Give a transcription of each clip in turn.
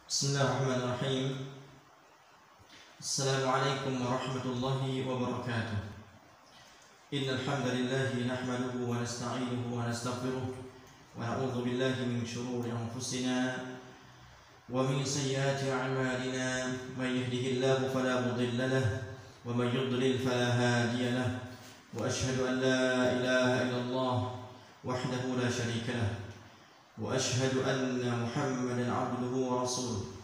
Bismillahirrahmanirrahim. Assalamualaikum warahmatullahi wabarakatuh. Innal hamdalillah nahmaduhu wa nasta'inuhu wa nastaghfiruh wa na'udzu billahi min shururi anfusina wa min sayyiati a'malina. May yahdihillahu fala mudilla lahu wa may yudlil fala hadiya lahu. Wa ashhadu an la ilaha illallah wahdahu la sharika lahu wa ashhadu anna Muhammadan 'abduhu wa rasuluh.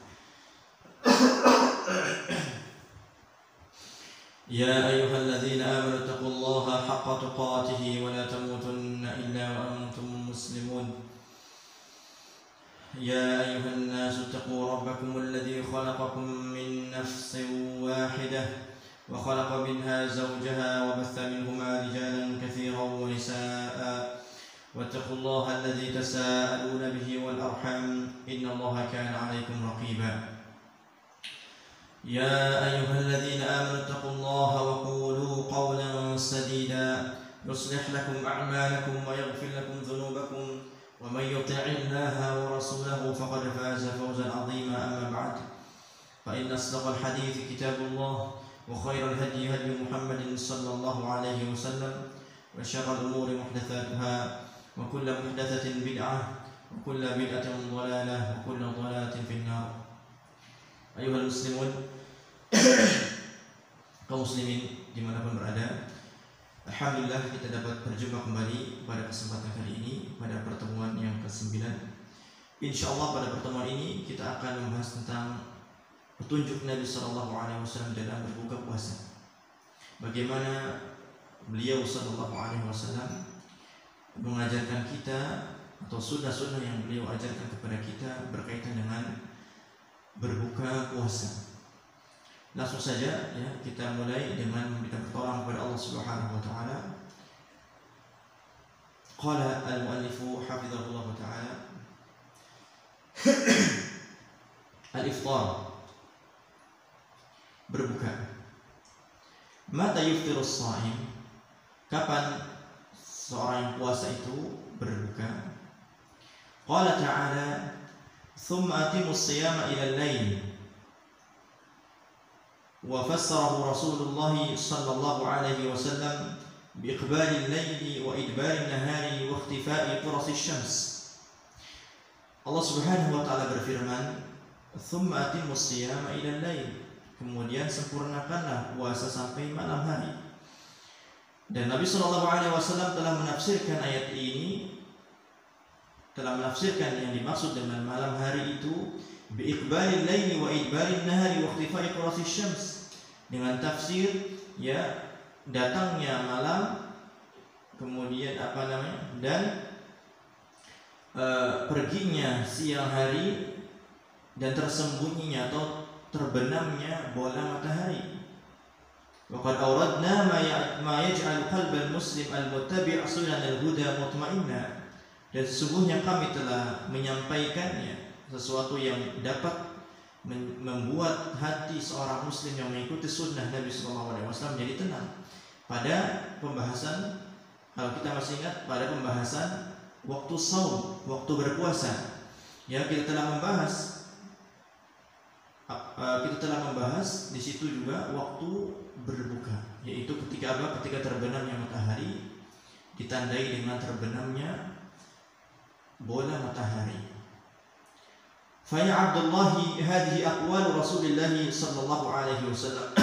Ya ayyuhalladzina amanu taqullaha haqqa tuqatih wa la tamutunna illa wa antum muslimun. Ya ayyuhan nasu taqu rabbakumul ladzi khalaqakum min nafsin wahidah wa khalaqa minha zawjaha wa batha minhuma rijalan katsiran wa nisaa'a. واتقوا الله الذي تساءلون به والأرحام إن الله كان عليكم رقيبا. يا أيها الذين آمنوا اتقوا الله وقولوا قولا سديدا يصلح لكم أعمالكم ويغفر لكم ذنوبكم ومن يطع الله ورسوله فقد فاز فوزا عظيما. أما بعد فإن أصدق الحديث كتاب الله وخير الهدي هدي محمد صلى الله عليه وسلم وشر الأمور محدثاتها وكل محدثة بدعة وكل بدعة ضلالة وكل ضلالة في النار. أيها المسلمون, kaum muslimin dimanapun berada, alhamdulillah kita dapat berjumpa kembali pada kesempatan kali ini pada pertemuan yang ke-9. Insyaallah pada pertemuan ini kita akan membahas tentang petunjuk Nabi SAW dalam berbuka puasa. Bagaimana beliau SAW mengajarkan kita atau sunnah-sunnah yang beliau ajarkan kepada kita berkaitan dengan berbuka puasa. Langsung saja ya, kita mulai dengan meminta pertolongan kepada Allah Subhanahu wa taala. Qala al-muallif hafizahullah taala al-iftar, berbuka. Mata yuftirus shaim, kapan seorang yang puasa itu berbuka? Qala ta'ala thumma atimus siyama ila al-lail. Wa fassarahu Rasulullah sallallahu alaihi wasallam bi iqbali al-lail wa idbari an-nahari wa ikhtifa'i quras asy-syams. Allah Subhanahu wa taala berfirman, thumma atimus siyama ila al-lail, kemudian sempurnakanlah puasa sampai malam hari. Dan Nabi SAW telah menafsirkan ayat ini, telah menafsirkan yang dimaksud dengan malam hari itu biiqbalil laili wa idbarin nahari wa ikhtifai qurasy syams, dengan tafsir ya datangnya malam, kemudian dan perginya siang hari dan tersembunyinya atau terbenamnya bola matahari. Waqad awradna ma yaj'al qalbal muslim al-muttabi' sunan al-huda mutma'inna. Dan sesungguhnya kami telah menyampaikannya, sesuatu yang dapat membuat hati seorang muslim yang mengikuti sunnah Nabi SAW menjadi tenang. Pada pembahasan, kalau kita masih ingat, pada pembahasan waktu shaum, waktu berpuasa, ya kita telah membahas di situ juga waktu berbuka, yaitu ketika apa? Ketika terbenamnya matahari ditandai dengan terbenamnya bola matahari. Fa ya Abdullah, hadhihi aqwal Rasulillah sallallahu alaihi wasallam.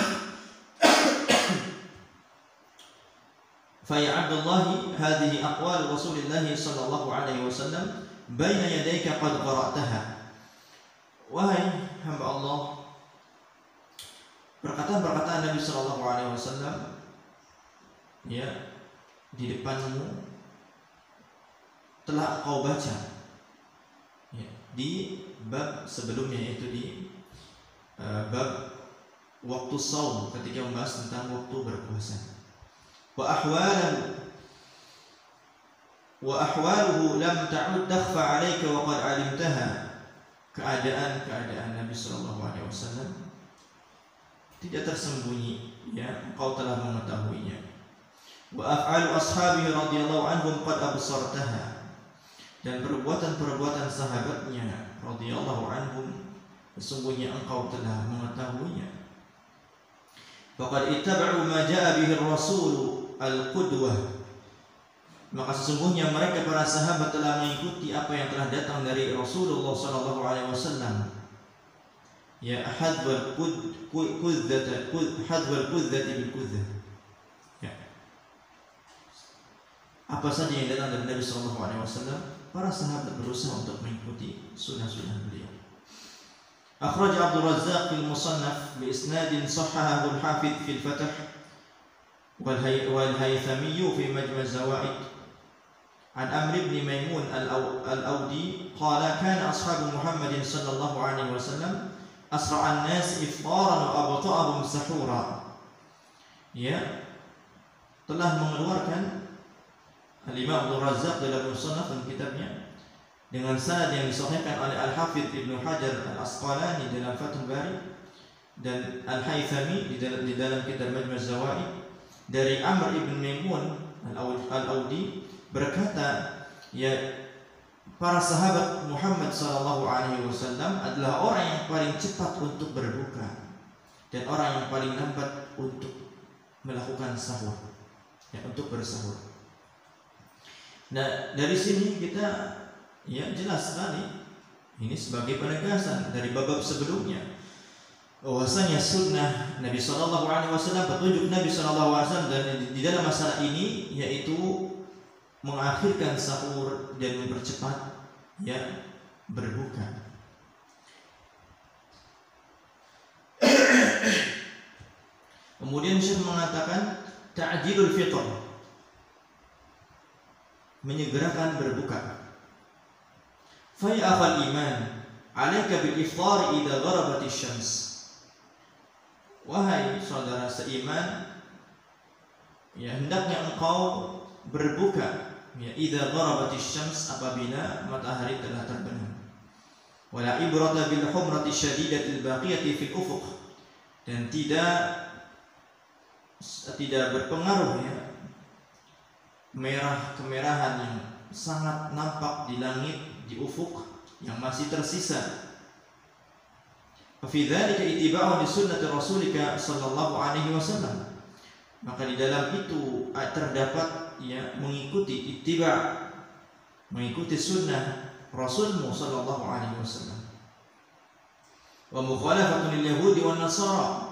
Fa ya Abdullah, hadhihi aqwal Rasulillah sallallahu alaihi wasallam baina yadayka qad qara'taha. Wahai hamba Allah, perkataan Nabi Sallallahu Alaihi Wasallam ya di depanmu telah kau baca ya, di bab sebelumnya, yaitu di bab waktu shaum, ketika membahas tentang waktu berpuasa. Wa ahwaluhu lam ta'ud takhfa 'alaika wa qad 'alimtaha. Keadaan Nabi Sallallahu Alaihi Wasallam tidak tersembunyi, ya engkau telah mengetahuinya. Wa af'alu ashabihi radhiyallahu anhum qad absartaha. Dan perbuatan-perbuatan sahabatnya radhiyallahu anhum sesungguhnya engkau telah mengetahuinya. Faqad ittaba'u ma ja'a bihi ar-rasul al-qudwah, maka sesungguhnya mereka para sahabat telah mengikuti apa yang telah datang dari Rasulullah sallallahu alaihi wasallam. Ya hadwal qudzati bil qudzah. Ya. Apa saja yang datang dari Nabi sallallahu alaihi wasallam, para sahabat berusaha untuk mengikuti sunnah-sunnah beliau. Akhraj Abdul Razzaq fil Musannaf bi isnadin sahhahahu al-Hafidz fil Fath wal Haythami fi Majma' az-Zawaid an Amr ibn Maimun al-Awdi qala kana ashabu Muhammadin sallallahu alaihi wasallam asra'an nas iftaran wa abta'ahum sahura. Ya, telah mengeluarkan Al-Imam Abdul Razzaq dalam Musannaf dan kitabnya dengan sanad yang disahihkan oleh Al-Hafidz Ibnu Hajar Al-Asqalani dalam Fathul Bari dan Al-Haythami di dalam kitab Majma' az-Zawaid dari Amr ibn Maimun al-Awdi berkata, ya, para sahabat Muhammad sallallahu alaihi wasallam adalah orang yang paling cepat untuk berbuka dan orang yang paling lambat untuk melakukan sahur, ya, untuk bersahur. Nah, dari sini kita ya jelas sekali ini sebagai penegasan dari bab sebelumnya bahwasanya sunnah Nabi sallallahu alaihi wasallam, petunjuk Nabi sallallahu alaihi wasallam dan di dalam masalah ini yaitu mengakhirkan sahur dan mempercepat ya berbuka. Kemudian Syekh mengatakan ta'jilul fitr, menyegerakan berbuka. Fa ya akhal iman, 'alaika bil iftar idza gharabat asy-syams. Wahai saudara seiman, ya hendaknya engkau berbuka ya idza gharabat asy-syams, apabila matahari telah terbenam. Wala ibrata bil humrati syadidatil baqiyati fil ufuq, dan tidak berpengaruh ya kemerahan yang sangat nampak di langit, di ufuk yang masih tersisa. Fi dzalika ittiba'u li sunnati rasulika sallallahu alaihi wasallam, maka di dalam itu terdapat ya mengikuti ittiba', mengikuti sunnah Rasulmu sallallahu alaihi wasallam. Wa mukhalafatun lil yahudi wan nasara,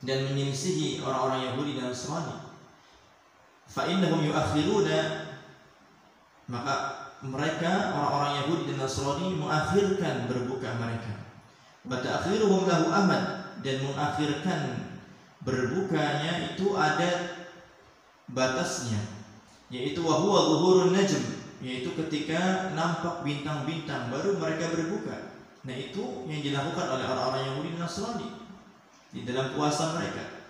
dan menyelisihi orang-orang Yahudi dan Nasrani. Fa innahum yuakhiruna, maka mereka orang-orang Yahudi dan Nasrani mengakhirkan berbuka mereka. Wa ta'khiruhum lahu amad, dan mengakhirkan berbukanya itu ada batasnya, yaitu wa huwa zuhurun najm, yaitu ketika nampak bintang-bintang baru mereka berbuka. Nah, itu yang dilakukan oleh orang-orang Yahudi dan Nasrani di dalam puasa mereka.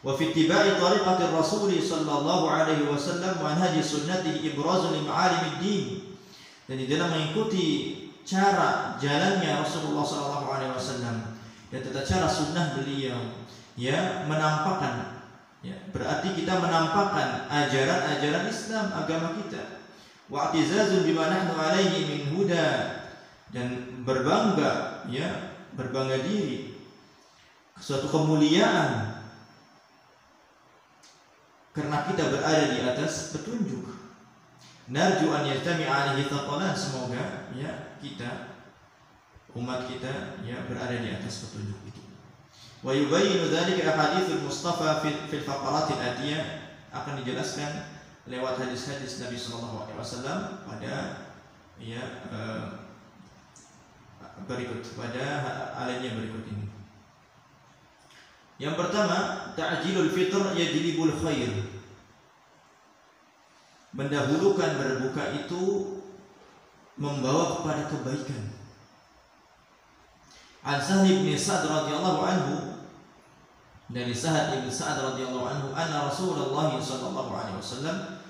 Wa fi ittiba'i tariqati Rasul sallallahu alaihi wasallam wa manhaji sunnatihi ibrazun li ma'alimid din, dan di dalam mengikuti cara jalannya Rasulullah sallallahu alaihi wasallam dan tata cara sunnah beliau ya menampakkan, ya berarti kita menampakkan ajaran-ajaran Islam, agama kita. Wa i'tizazun bima nahnu alaihi min huda, dan berbangga ya, berbangga diri, suatu kemuliaan karena kita berada di atas petunjuk. Narju an yajtami'a alaihi thaqalan, semoga ya kita, umat kita ya berada di atas petunjuk itu. Wa yubayyinu dzalika ahaditsul Mustafa fil faqaratil atiyah, akan dijelaskan lewat hadis-hadis Nabi sallallahu alaihi wasallam pada ya berikut, pada alinea berikut ini. Yang pertama, ta'jilul fitr yajlibul khair, mendahulukan berbuka itu membawa kepada kebaikan. An Sa'd bin Sa'd radhiyallahu anhu, dari Sa'd bin Sa'd radhiyallahu anhu, anna Rasulullah sallallahu alaihi wasallam,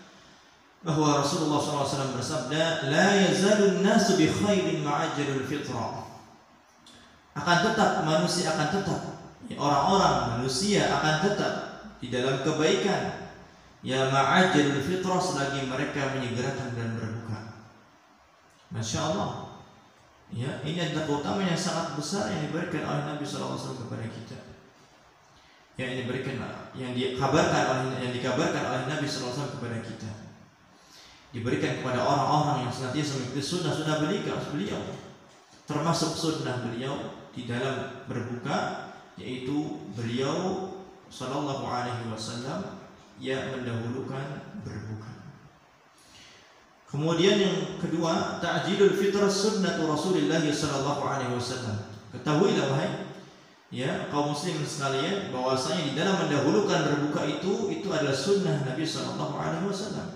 bahwa Rasulullah sallallahu alaihi wasallam bersabda, la yazalun nasu bi khairin ma'ajjalul fitra, akan tetap manusia, akan tetap orang-orang manusia akan tetap di dalam kebaikan ya ma'ajjalul fitrah, selagi mereka menyegerakan dan berbuka. Masya Allah, Ya, ini adalah keutamaan yang sangat besar yang diberikan oleh Nabi SAW kepada kita. Yang diberikan, yang dikabarkan oleh Nabi SAW kepada kita. Diberikan kepada orang-orang yang senantiasa mengikuti sunnah beliau, termasuk sunnah beliau di dalam berbuka, yaitu beliau Sallallahu Alaihi Wasallam yang mendahulukan berbuka. Kemudian yang kedua, ta'jilul fitr sunnatu Rasulullah sallallahu alaihi wasallam. Ketahuilah wahai kaum muslimin sekalian, bahwasanya di dalam mendahulukan berbuka itu adalah sunnah Nabi sallallahu alaihi wasallam.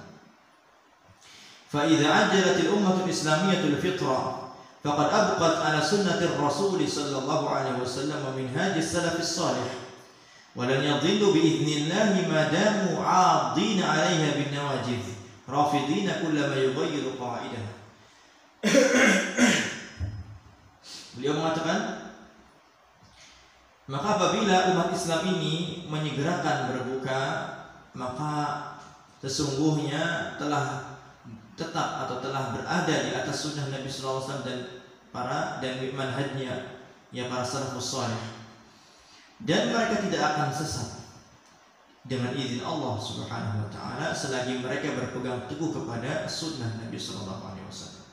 Fa idza ajjalatil ummatul islamiyatul fitra faqad abqat ala sunnatir Rasul sallallahu alaihi wasallam min hadis salafis salih. Wa lan yadhillu bi idznillah ma damu 'adin 'alaiha bin nawajidh. Rafidina kullama yughayyiru qa'idah. Beliau mengatakan, maka apabila umat Islam ini menyegerakan berbuka, maka sesungguhnya telah tetap atau telah berada di atas sunnah Nabi sallallahu alaihi wasallam dan manhajnya para salafus salih, dan mereka tidak akan sesat dengan izin Allah Subhanahu wa taala selagi mereka berpegang teguh kepada sunnah Nabi sallallahu alaihi wasallam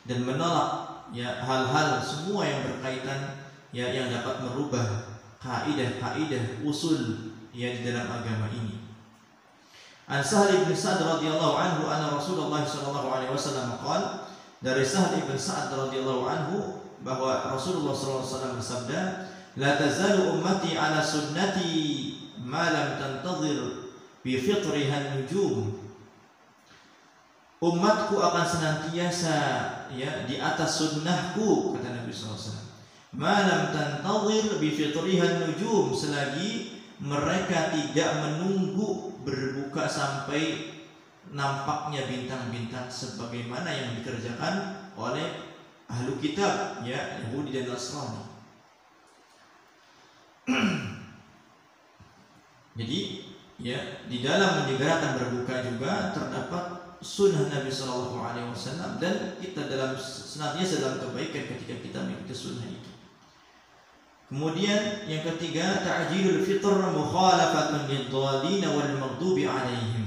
dan menolak hal-hal semua yang berkaitan yang dapat merubah kaidah-kaidah usul di dalam agama ini. An Sahal bin Sa'ad radhiyallahu anhu anna Rasulullah sallallahu alaihi wasallam qala, dari Sahal bin Sa'ad radhiyallahu anhu bahwa Rasulullah sallallahu alaihi wasallam bersabda, la tazalu ummati ala sunnati ma lam tantazir bi fitriha nujum. Umatku akan senantiasa di atas sunnahku, kata Nabi SAW. Ma lam tantazir bi fitriha nujum, selagi mereka tidak menunggu berbuka sampai nampaknya bintang-bintang sebagaimana yang dikerjakan oleh ahlu kitab Yahudi dan Nasrani. Jadi di dalam menyegerakan berbuka juga terdapat sunnah Nabi Sallallahu Alaihi Wasallam, dan kita senantiasa dalam kebaikan ketika kita mengikuti sunnah itu. Kemudian yang ketiga, ta'jilul fitr mukhalafatun lidhdallin wal maghdubi alaihim.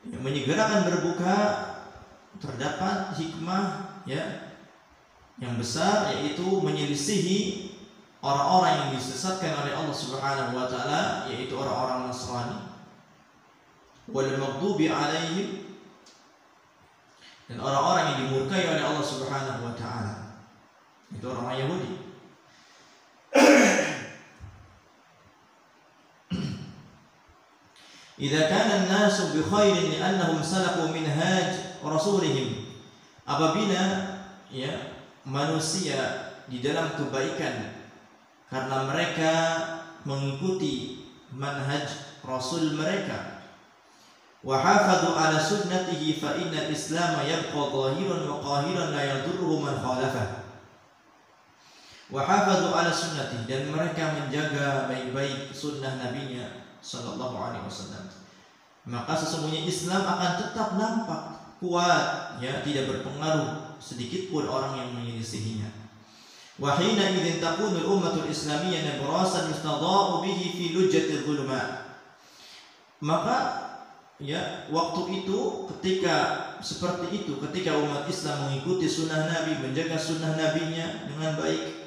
Menyegerakan berbuka terdapat hikmah yang besar, yaitu menyelisihi orang-orang yang disesatkan oleh Allah Subhanahu wa taala, yaitu orang-orang Nasrani, wal maghdubi alaihim, dan orang-orang yang dimurkai oleh Allah Subhanahu wa taala, itu orang Yahudi. Idza kana an-nasu bi khairin li'annahum salaku minhaj rasulihim, apabila manusia di dalam kebaikan karena mereka mengikuti manhaj Rasul mereka, wa hafadhu ala sunnatihi fa inna al-islam yabqa zahiran wa qahiran la yadurruhu man khalafah. Wa hafadhu ala sunnatihi, dan mereka menjaga baik-baik sunnah nabinya sallallahu alaihi wasallam, maka sesungguhnya Islam akan tetap nampak kuat, tidak berpengaruh sedikit pun orang yang menyelisihinya. Wa hina idzin takunu al-ummatul islamiyyah nabrasan yustada'u bihi fi lujjatil dhulumat. Maka waktu itu, ketika seperti itu, ketika umat Islam mengikuti sunnah Nabi, menjaga sunnah Nabinya dengan baik,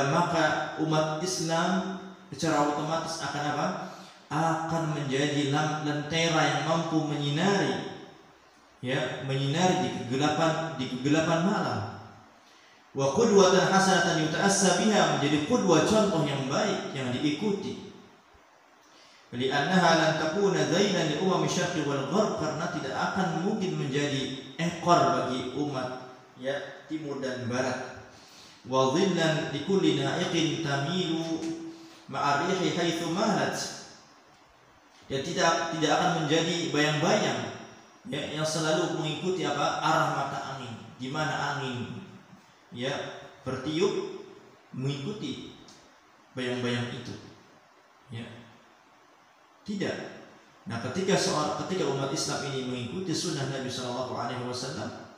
maka umat Islam secara otomatis akan apa? Akan menjadi lentera yang mampu menyinari di kegelapan malam. Wa qudwatan hasanatan yuta'assa biha, menjadi qudwah, contoh yang baik yang diikuti. Li'annaha lan takuna zainan li umam syarqi wal gharb, karena tidak akan mungkin menjadi ekor bagi umat timur dan barat. Wa dhillan li kulli na'iqin tamilu ma'arihi haitsu mahat, dan tidak akan menjadi bayang-bayang yang selalu mengikuti arah mata angin, di mana angin bertiup, mengikuti bayang-bayang itu. Tidak. Nah, ketika umat Islam ini mengikuti sunnah Nabi Sallallahu Alaihi Wasallam,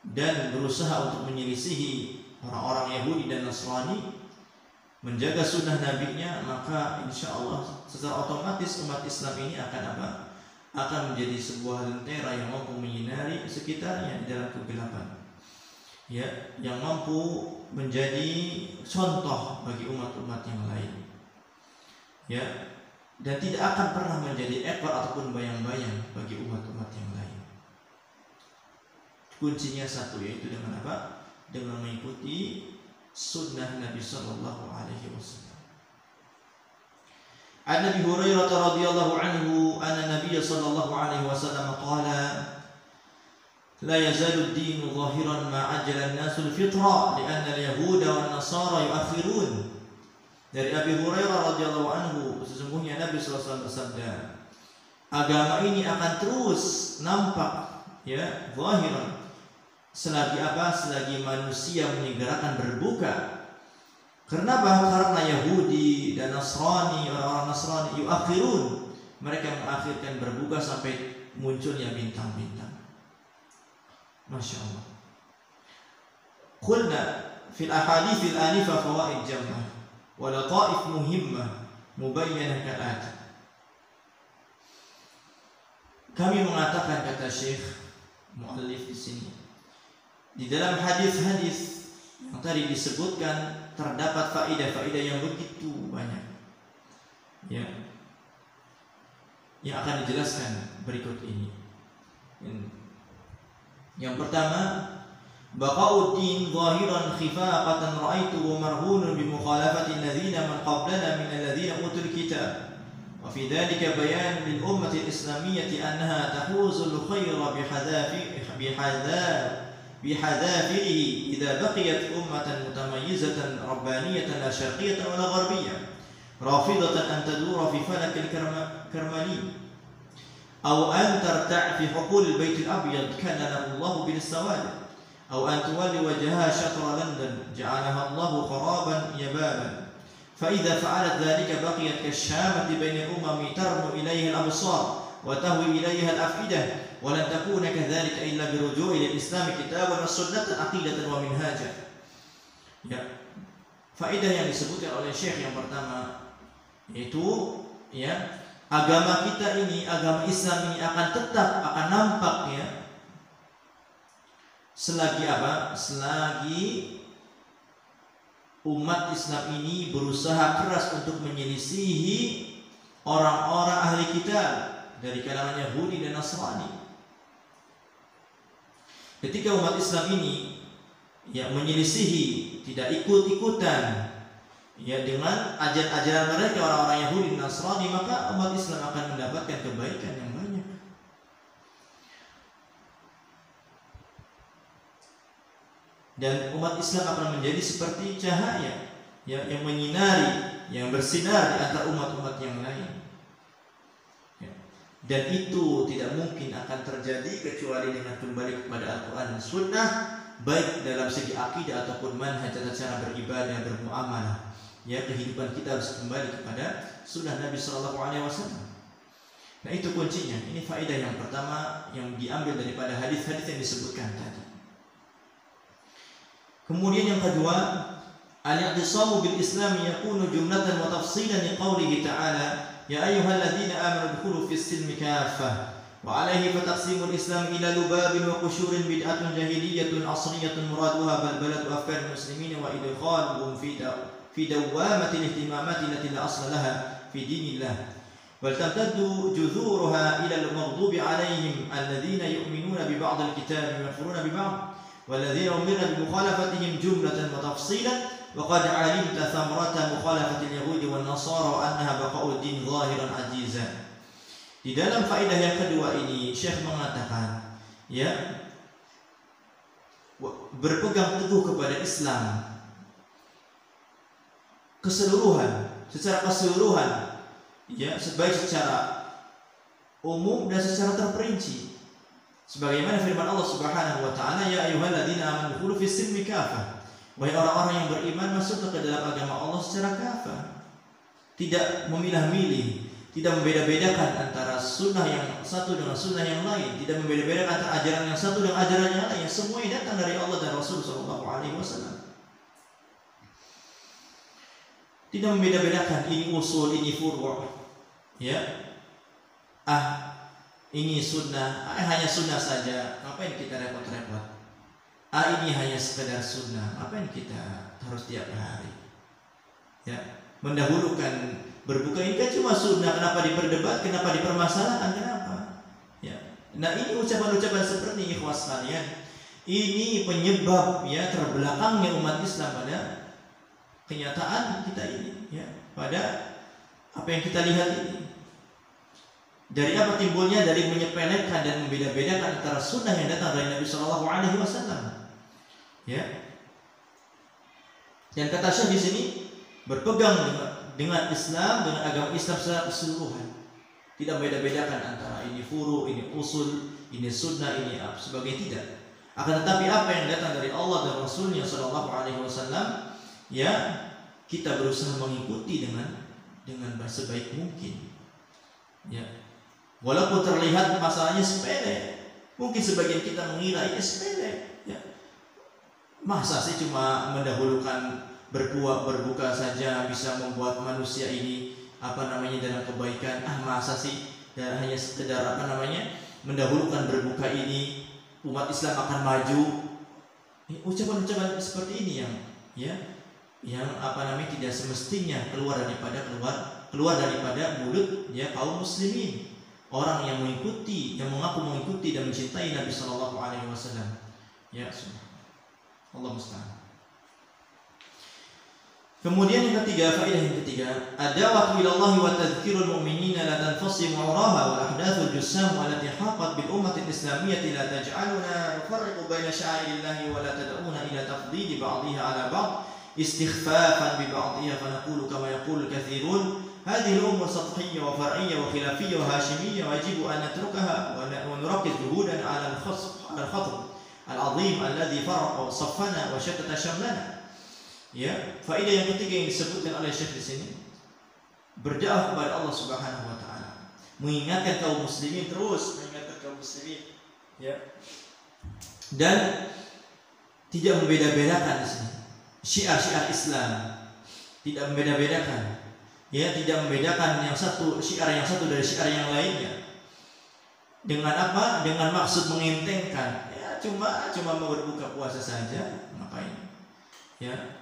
dan berusaha untuk menyelisihi orang-orang Yahudi dan Nasrani, menjaga sunnah nabinya, maka insya Allah secara otomatis umat Islam ini akan apa? Akan menjadi sebuah lentera yang mampu menyinari sekitarnya di dalam kegelapan, ya, yang mampu menjadi contoh bagi umat-umat yang lain, ya, dan tidak akan pernah menjadi ekor ataupun bayang-bayang bagi umat-umat yang lain. Kuncinya satu, yaitu dengan apa? Dengan mengikuti sunnah Nabi Sallallahu Alaihi Wasallam. An Abi Hurairah radhiyallahu anhu anna Nabiy Sallallahu Alaihi Wasallam qala la yazalu ad-din zahiran ma ajala an-nasu al-fitra li'anna al-yahuda wan-nasara yu'akhirun. Dari Abi Hurairah radhiyallahu anhu, sesungguhnya Nabi Sallallahu Alaihi Wasallam bersabda, agama ini akan terus nampak, ya, zahiran, selagi apa? Selagi manusia menyegerakan berbuka. Kenapa? Karena Yahudi dan Nasrani, orang-orang Nasrani, yuakhirun, mereka mengakhirkan berbuka sampai munculnya bintang-bintang. Masya Allah. Qulna fil ahadithil anifah fawaid jam'ah wa lataif muhimmah mubayyanah kal'ati. Kami mengatakan, kata Syekh muallif di sini, di dalam hadis-hadis yang tadi disebutkan terdapat faedah-faedah yang begitu banyak, ya, yang akan dijelaskan berikut ini. Yang pertama, baqa'uddin zahiran khifaqatan ra'aituhu marhunun bi mukhalafati alladhina man qablana min alladhina utul kitab wa fi dhalika bayan lil ummati al-islamiyyati annaha tahuzul khayra بحذافره إذا بقيت أمة متميزة ربانية لا شرقية ولا غربية رافضة أن تدور في فلك الكرملي أو أن ترتع في حقول البيت الأبيض كلله الله بالسواد أو أن تولي وجهها شطر لندن جعلها الله خرابا يبابا فإذا فعلت ذلك بقيت كالشامة بين الأمم ترنو إليها الأبصار وتهوي إليها الأفئدة ولن تكون كذلك إلا برجوع إلى الإسلام كتابا وسنة عقيدة ومنهاجا. Ya, faedah yang disebutkan oleh Syekh yang pertama yaitu, ya, agama kita ini, agama Islam ini akan tetap akan nampak, ya, selagi apa? Selagi umat Islam ini berusaha keras untuk menyelisihi orang-orang ahli kitab dari kalangan Yahudi dan Nasrani. Ketika umat Islam ini, ya, menyelisihi, tidak ikut-ikutan, ya, dengan ajaran-ajaran mereka orang-orang Yahudi dan Nasrani, maka umat Islam akan mendapatkan kebaikan yang banyak. Dan umat Islam akan menjadi seperti cahaya, ya, yang menyinari, yang bersinar di antara umat-umat yang lain. Dan itu tidak mungkin akan terjadi kecuali dengan kembali kepada Al-Quran dan Sunnah, baik dalam segi akidah ataupun manhaj atau cara beribadah, bermuamalah. Ya, kehidupan kita harus kembali kepada Sunnah Nabi Sallallahu Alaihi Wasallam. Nah, itu kuncinya. Ini faedah yang pertama yang diambil daripada hadis-hadis yang disebutkan tadi. Kemudian yang kedua, al-i'tisamu bil Islam yakunu jumlatan wa tafsilan li qawlihi ta'ala يا أيها الذين آمنوا ادخلوا في السلم كافة وعليه فتقسيم الإسلام إلى لباب وقشور بدعة جاهلية عصرية مرادها بلبلة أفكار المسلمين وإدخالهم في دوامة الاهتمامات التي لا أصل لها في دين الله بل تمتد جذورها إلى المغضوب عليهم الذين يؤمنون ببعض الكتاب ويكفرون ببعض والذين أمرنا بمخالفتهم جملة وتفصيلا وقد علمت ثمرة مخالفة اليهود والنصارى وأنها بقاء الدين ظاهرا عزيزا. Di dalam faedah yang kedua ini Syekh mengatakan, ya, berpegang teguh kepada Islam keseluruhan, secara keseluruhan, ya, baik secara umum dan secara terperinci. Sebagaimana firman Allah Subhanahu wa taala, ya ayyuhalladzina amanu dkhulu fis silmi kafah. Wahai orang-orang yang beriman, masuklah ke dalam agama Allah secara kafah, tidak memilah-milih, tidak membeda-bedakan antara sunnah yang satu dengan sunnah yang lain, tidak membeda-bedakan antara ajaran yang satu dengan ajaran yang lain. Semuanya datang dari Allah dan Rasul sallallahu alaihi wasallam. Tidak membeda-bedakan ini usul, ini furu'. Ya. Ini sunnah, hanya sunnah saja. Ngapain kita repot-repot? Ini hanya sekedar sunnah. Ngapain kita harus tiap hari? Ya, mendahulukan berbuka ini kan cuma sunnah. Kenapa diperdebat? Kenapa dipermasalahkan? Kenapa? Ya. Nah, ini ucapan-ucapan seperti ini, ikhwas sekalian. Ini penyebab ya terbelakangnya umat Islam pada kenyataan kita ini, ya, pada apa yang kita lihat ini. Dari apa timbulnya? Dari menyepelekan dan membeda-bedakan antara sunnah yang datang dari Nabi Shallallahu Alaihi Wasallam. Ya. Dan kata Syekh di sini berpegang dengan Islam, dengan agama Islam secara keseluruhan. Tidak membeda-bedakan antara ini furu, ini usul, ini sunnah, ini sebagai tidak. Akan tetapi apa yang datang dari Allah dan Rasulnya Shallallahu Alaihi Wasallam, ya, kita berusaha mengikuti dengan sebaik mungkin. Ya. Walaupun terlihat masalahnya sepele, mungkin sebagian kita mengira ini sepele. Ya. Masa sih cuma mendahulukan berbuka saja bisa membuat manusia ini dalam kebaikan? Masa sih dan hanya sekedar mendahulukan berbuka ini umat Islam akan maju? Ucapan-ucapan seperti ini yang tidak semestinya keluar daripada mulut ya kaum muslimin, orang yang mengikuti, yang mengaku mengikuti dan mencintai Nabi Shallallahu Alaihi Wasallam. Ya, Allah musta'an. Kemudian yang ketiga, faedah yang ketiga, ad-da'watu ila Allah wa tadhkirul mu'minina la tanfasimu 'uraha wal ahdathul jussam allati haqat bil ummati al-islamiyyah la taj'aluna nufarriqu baina sya'airillahi wa la tad'una ila tafdhili ba'dihha 'ala ba'd istikhfafan bi ba'dihha fa naqulu kama yaqulu al-kathirun hadhihi al-umur sathhiyya wa far'iyya wa khilafiyyah wa hashimiyya wajibu an natrukaha wa nurakiz juhudan 'ala al-khatb al-'azim alladhi farraqa saffana wa shattata shamlana. Ya, faedah yang ketiga yang disebutkan oleh Syekh di sini, berdakwah kepada Allah Subhanahu wa taala, mengingatkan kaum muslimin, ya. Dan tidak membeda-bedakan di sini syiar-syiar Islam, tidak membeda-bedakan. Ya, tidak membedakan yang satu syiar yang satu dari syiar yang lainnya. Dengan apa? Dengan maksud mengentengkan. Ya, cuma mau berbuka puasa saja, ngapain? Ya.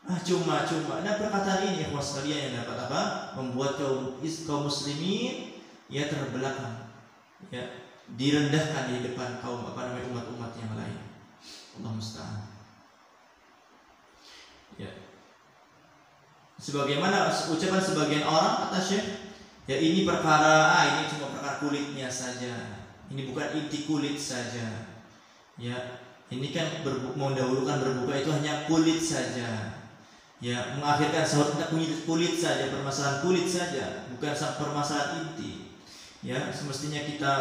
Cuma. Nah, perkataan ini ikhwas sekalian yang dapat membuat kaum muslimin ya terbelakang, ya, direndahkan di depan kaum umat-umat yang lain. Allah musta'an. Ya. Sebagaimana ucapan sebagian orang, kata Syekh, ya ini perkara ini cuma perkara kulitnya saja. Ini bukan inti kulit saja. Ya, ini kan mendahulukan berbuka itu hanya kulit saja. Ya, mengakhirkan sahur kita kulit saja, permasalahan kulit saja, bukan permasalahan inti. Ya, semestinya kita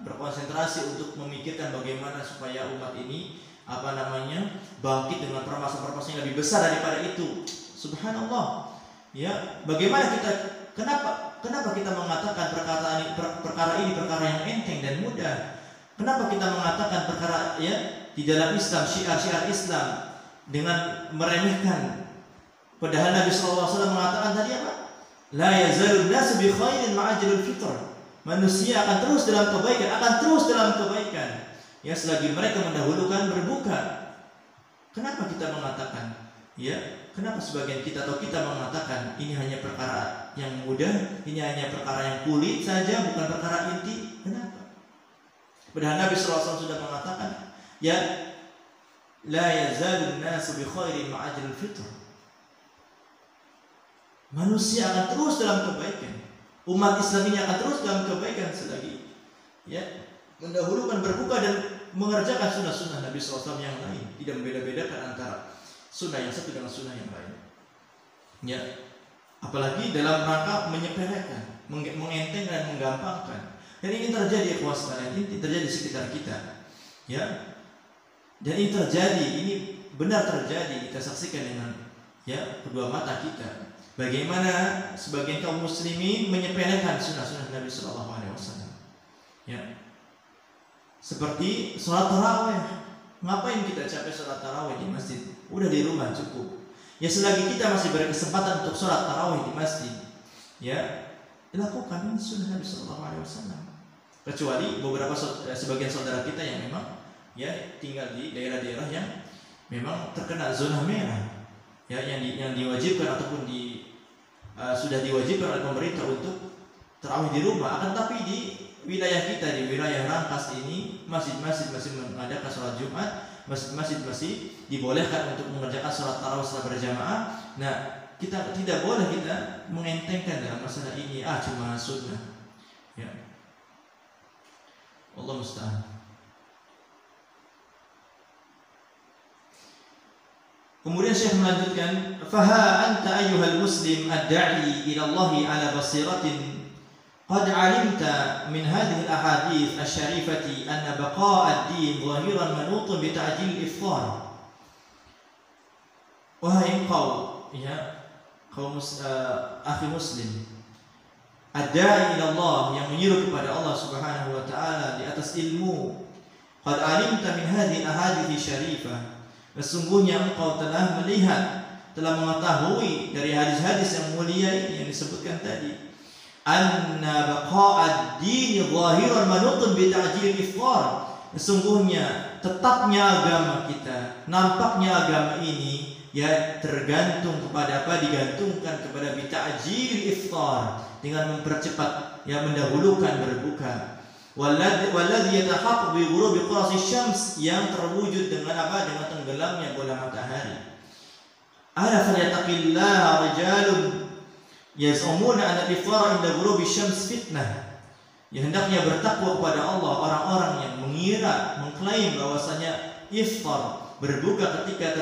berkonsentrasi untuk memikirkan bagaimana supaya umat ini bangkit dengan permasalahan-permasalahan yang lebih besar daripada itu. Subhanallah. Ya, bagaimana kenapa kita mengatakan perkara ini perkara yang enteng dan mudah? Kenapa kita mengatakan perkara di dalam Islam, syiar-syiar Islam dengan meremehkan? Padahal Nabi SAW mengatakan tadi apa? La yazalun nasu bi khairin ma'ajilul fitr. Manusia akan terus dalam kebaikan, ya, selagi mereka mendahulukan berbuka. Kenapa kita mengatakan? Ya, kenapa sebagian kita atau kita mengatakan ini hanya perkara yang mudah, ini hanya perkara yang kulit saja, bukan perkara inti? Kenapa? Padahal Nabi SAW sudah mengatakan, ya, la yazalun nasu bi khairin ma'ajilul fitr. Manusia akan terus dalam kebaikan. Umat Islam ini akan terus dalam kebaikan selagi mendahulukan berbuka dan mengerjakan sunnah-sunnah Nabi SAW yang lain, tidak membeda-bedakan antara sunnah yang satu dengan sunnah yang lain. Ya, apalagi dalam rangka menyepelekan, mengenteng dan menggampangkan. Dan ini terjadi ikhwas sekalian, ini terjadi di sekitar kita. Ya, dan ini benar terjadi, kita saksikan dengan kedua mata kita. bagaimana sebagian kaum muslimin menyepelekan sunnah-sunnah Nabi Shallallahu Alaihi Wasallam. Ya, seperti sholat tarawih. Ngapain kita capek sholat tarawih di masjid? Udah di rumah cukup. Ya, selagi kita masih berkesempatan untuk sholat tarawih di masjid, ya dilakukan, ini sunnah Nabi Shallallahu Alaihi Wasallam. Kecuali beberapa sebagian saudara kita yang memang ya tinggal di daerah-daerah yang memang terkena zona merah, ya yang diwajibkan ataupun sudah diwajibkan oleh pemerintah untuk tarawih di rumah. Akan tapi di wilayah kita, di wilayah Rangkas ini, masjid-masjid masih mengadakan sholat Jumat, masjid-masjid masih dibolehkan untuk mengerjakan sholat tarawih secara berjamaah. Nah, kita tidak boleh kita mengentengkan dalam masalah ini, cuma sunnah. Ya, Allah musta'an. Kemudian Syekh melanjutkan, faha anta ayyuhal muslim ad-da'i ila Allah ala basiratin qad 'alimta min hadhihi al-ahadith asy-syarifati anna baqa' ad-din zahiran manutun bi ta'jil iftar. Wahai engkau, ya kaum akhi muslim, ad-da'i ila Allah, yang menyeru kepada Allah Subhanahu wa taala di atas ilmu, qad 'alimta min hadhihi al-ahadith syarifah, sesungguhnya engkau telah melihat, telah mengetahui dari hadis-hadis yang mulia ini yang disebutkan tadi, anna baqa'ad din zahiran manutun bi ta'jil iftar, sesungguhnya tetapnya agama kita, nampaknya agama ini ya tergantung kepada apa? Digantungkan kepada bi ta'jil iftar, dengan mempercepat, ya mendahulukan berbuka. Walladzi yatahaqqaqu bi ghurubi qurasi syams, yang terwujud dengan apa? Dengan tenggelamnya bola matahari. Ala falyattaqillaha rijalun yaz'umuna anna al-iftar inda ghurubi syams fitnah. Ya, hendaknya bertakwa kepada Allah orang-orang yang mengira, mengklaim bahwasanya iftar, berbuka ketika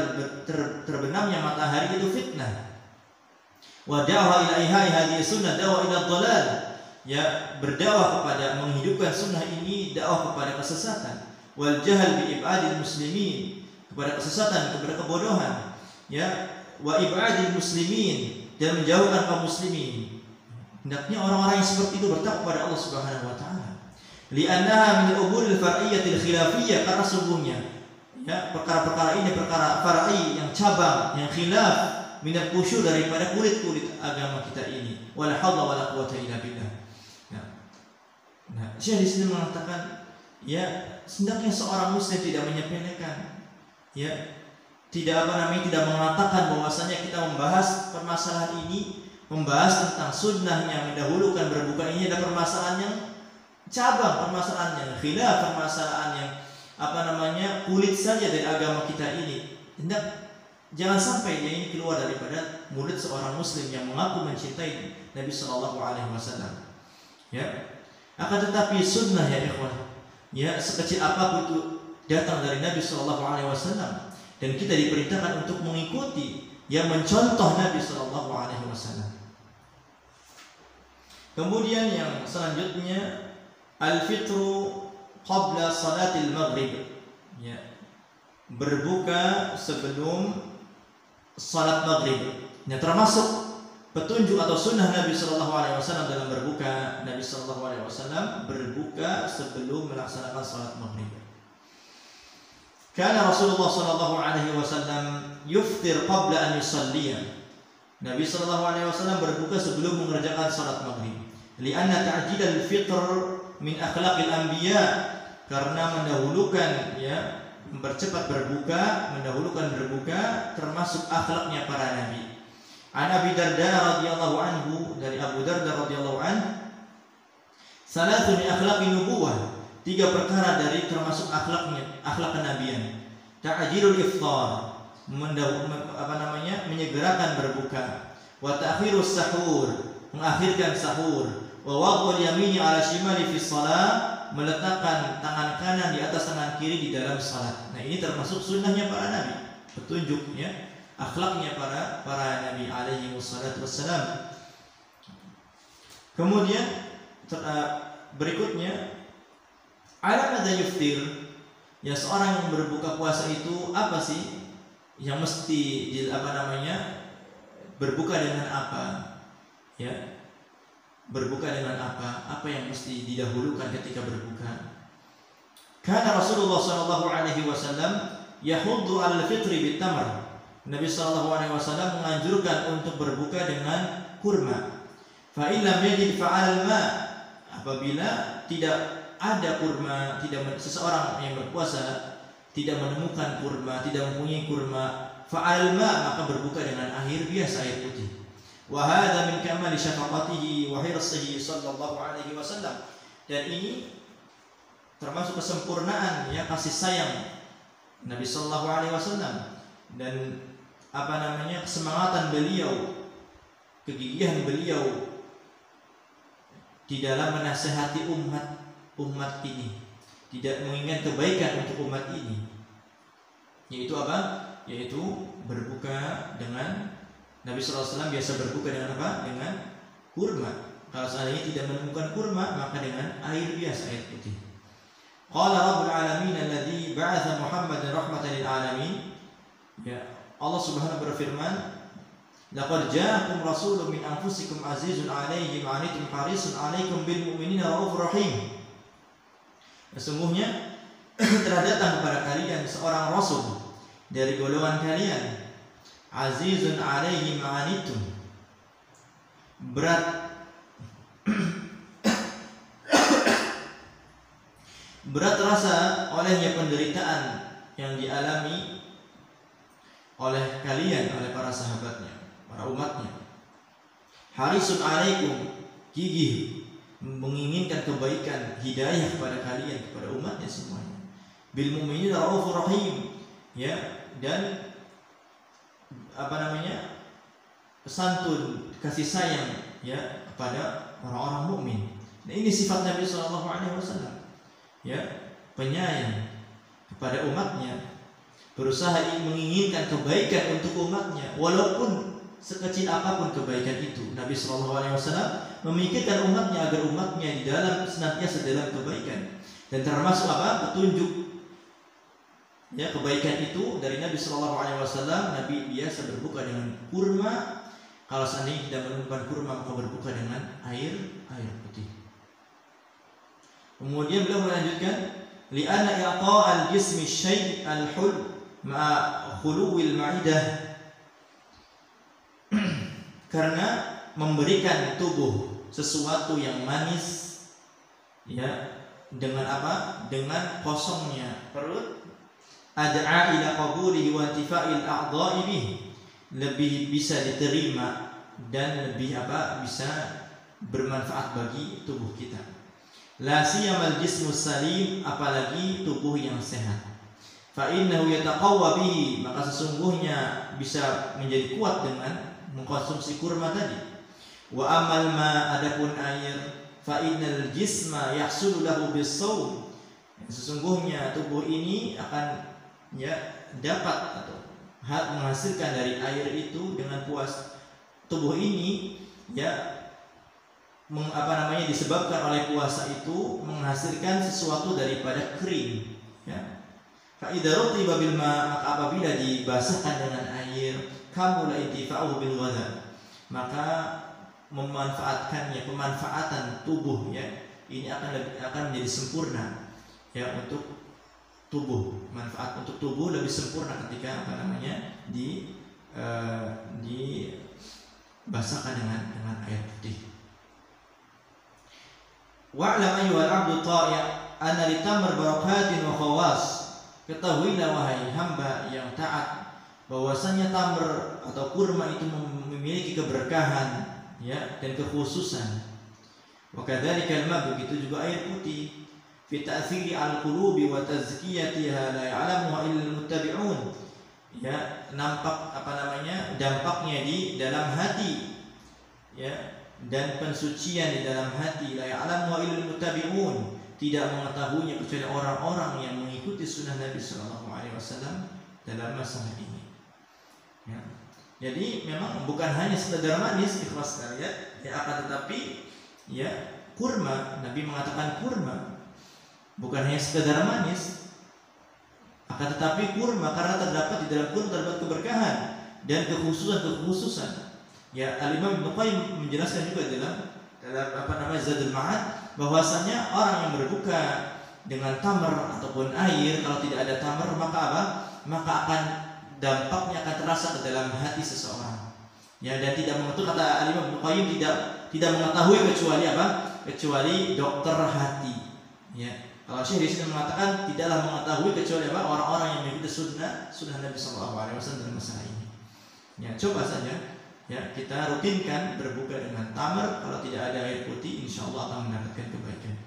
terbenamnya matahari itu fitnah. Wa da'wa ila ihai hadhihi sunnah da'wa ila dhalal, ya berdakwah kepada menghidupkan sunnah ini dakwah kepada kesesatan. Wal jahal bi ibadil muslimin, kepada kesesatan, kepada kebodohan, ya wa ibadil muslimin, dan menjauhkan kaum muslimin. Hendaknya orang-orang yang seperti itu bertakwa kepada Allah Subhanahu wa taala. Li'annaha min al-umuril far'iyyatil khilafiyah, karena sungguhnya ya perkara-perkara ini perkara far'i yang cabang, yang khilaf, min al-qushu, daripada kulit-kulit agama kita ini. Wala haula wala quwwata illa billah. Nah, Syekh di sini mengatakan, ya hendaknya seorang muslim tidak menyepelekan, ya tidak tidak mengatakan bahwasanya kita membahas permasalahan ini, membahas tentang sunnahnya mendahulukan berbuka ini adalah permasalahan yang cabang, permasalahan yang khilaf, permasalahan yang kulit saja dari agama kita ini. Jangan sampai dia ini keluar daripada mulut seorang muslim yang mengaku mencintai Nabi Shallallahu Alaihi Wasallam. Ya, akan tetapi sunnah, ya ikhwan, ya sekecil apapun itu datang dari Nabi Shallallahu Alaihi Wasallam, dan kita diperintahkan untuk mengikuti, yang mencontoh Nabi Shallallahu Alaihi Wasallam. Kemudian yang selanjutnya, al-fitru qabla salatil maghrib, ya berbuka sebelum salat maghrib. Yang termasuk petunjuk atau sunnah Nabi Shallallahu Alaihi Wasallam dalam berbuka, Nabi Shallallahu Alaihi Wasallam berbuka sebelum melaksanakan salat maghrib. Karena Rasulullah Shallallahu Alaihi Wasallam yuftir qabla an yusalliya, Nabi Shallallahu Alaihi Wasallam berbuka sebelum mengerjakan salat maghrib. Lianna ta'jil al-fitr min akhlaqil anbiya, karena mendahulukan, ya mempercepat berbuka, mendahulukan berbuka termasuk akhlaknya para nabi. An Abi Darda radhiyallahu anhu, dari Abu Darda radhiyallahu anhu, salatun min akhlaqin nubuwah, 3 perkara dari termasuk akhlak kenabian. Ta'jilul iftar, menyegerakan berbuka. Wa ta'khirus sahur, mengakhirkan sahur. Wa wad'ul yamini 'ala shimali fi shalah, meletakkan tangan kanan di atas tangan kiri di dalam salat. Nah, ini termasuk sunnahnya para nabi, petunjuknya, akhlaknya para nabi alaihi wassalatu wassalam. Kemudian berikutnya, ala madza yuftir, ya seorang yang berbuka puasa itu apa sih yang mesti berbuka dengan apa? Ya, berbuka dengan apa? Apa yang mesti didahulukan ketika berbuka? Karena Rasulullah sallallahu alaihi wasallam yahuddu 'alal fitri bitamr. Nabi sallallahu alaihi wasallam menganjurkan untuk berbuka dengan kurma. Fa in lam yajid fa'al ma. Apabila tidak ada kurma, seseorang yang berpuasa tidak menemukan kurma, tidak mempunyai kurma, fa'al ma, maka berbuka dengan air biasa, air putih. Wa hadza min kamali syafaqatihi wa hirsihi sallallahu alaihi wasallam. Dan ini termasuk kesempurnaan ya kasih sayang Nabi sallallahu alaihi wasallam dan kesemangatan beliau, kegigihan beliau di dalam menasihati umat ini, tidak menginginkan kebaikan untuk umat ini. Yaitu apa? Yaitu berbuka dengan Nabi sallallahu alaihi wasallam biasa berbuka dengan apa? Dengan kurma. Kalau seandainya tidak menemukan kurma, maka dengan air biasa, air putih. Qala Rabbul Alamin alladzi ba'atha Muhammadan rahmatan lil alamin. Ya, Allah Subhanahu berfirman, "Laqad ja'akum rasulun min anfusikum azizun 'alaihi ma 'anittum harisun 'alaikum bil mu'minina raufur rahim." Sesungguhnya telah datang kepada kalian seorang rasul dari golongan kalian, azizun 'alaihi ma 'anittum, berat rasa olehnya penderitaan yang dialami oleh kalian, oleh para sahabatnya, para umatnya. Harisun alaikum, gigih menginginkan kebaikan, hidayah kepada kalian, kepada umatnya semuanya. Bil mu'minina raufur rahim, ya, dan santun, kasih sayang ya kepada orang-orang mukmin. Nah, ini sifat Nabi sallallahu alaihi wasallam. Ya, penyayang kepada umatnya, berusaha menginginkan kebaikan untuk umatnya, walaupun sekecil apapun kebaikan itu. Nabi sallallahu alaihi wasallam memikirkan umatnya agar umatnya di dalam senantiasa dalam kebaikan. Dan termasuk apa? Petunjuk ya kebaikan itu dari Nabi sallallahu alaihi wasallam. Nabi biasa berbuka dengan kurma. Kalau seandainya tidak menemukan kurma, maka berbuka dengan air putih. Kemudian beliau melanjutkan, li'anna i'ta'al jismi syai' al-hul ma'a khuluwil ma'idah. Karena memberikan tubuh sesuatu yang manis ya, dengan apa? Dengan kosongnya perut, ad'a ila qabulihi wa intifa'il a'dha'i bih, lebih bisa diterima dan lebih bisa bermanfaat bagi tubuh kita. La siyamal jismus salim, apalagi tubuh yang sehat. Fa innahu yataqawwa bihi, maka sesungguhnya bisa menjadi kuat dengan mengkonsumsi kurma tadi. Wa amal ma, adapun air, fa innal jisma yahsulu lahu bis-shaum, sesungguhnya tubuh ini akan dapat atau menghasilkan dari air itu dengan puas. Tubuh ini disebabkan oleh puasa itu menghasilkan sesuatu daripada kering ya. Fa idza rutiba bil ma, maka apabila dibasahkan dengan air, kamula intifa'uhu bil ghadha, maka pemanfaatan tubuh ya ini akan menjadi sempurna ya untuk tubuh. Manfaat untuk tubuh lebih sempurna ketika dibasahkan dengan air putih. Wa'lam ayyuhal 'abdu ta'i' anna litamr barakatin wa khawas. Ketahuilah wahai hamba yang taat, bahwasanya tamr atau kurma itu memiliki keberkahan ya dan kekhususan. Wa kadzalika al-ma, begitu juga air putih, fi ta'thiri al-qulubi wa tazkiyatiha la ya'lamuha illa al-muttabi'un. Ya, nampak dampaknya di dalam hati ya, dan pensucian di dalam hati, la ya'lamu illal muttabi'un, tidak mengetahuinya kecuali orang-orang yang mengikuti sunnah Nabi sallallahu alaihi wasallam dalam masalah ini. Ya. Jadi memang bukan hanya sekedar manis ikhlas sekalian, ya, akan tetapi ya kurma, Nabi mengatakan kurma bukan hanya sekedar manis, akan tetapi kurma karena terdapat di dalam kurma terdapat keberkahan dan kekhususan. Ya, Al-Imam Ibnu Qayyim menjelaskan juga dalam Zadul Ma'ad bahwasanya orang yang berbuka dengan tamar ataupun air, kalau tidak ada tamar maka apa? Maka akan dampaknya akan terasa ke dalam hati seseorang. Ya, dan tidak mengetahui, kata Al-Imam Ibnu Qayyim, tidak mengetahui kecuali apa? Kecuali dokter hati. Ya. Kalau Syekh di sini mengatakan tidaklah mengetahui kecuali apa? Orang-orang yang mengikuti sunnah Nabi sallallahu alaihi wasallam dalam masalah ini. Ya, coba saja ya kita rutinkan berbuka dengan tamar, kalau tidak ada air putih insyaallah akan mendapatkan kebaikan.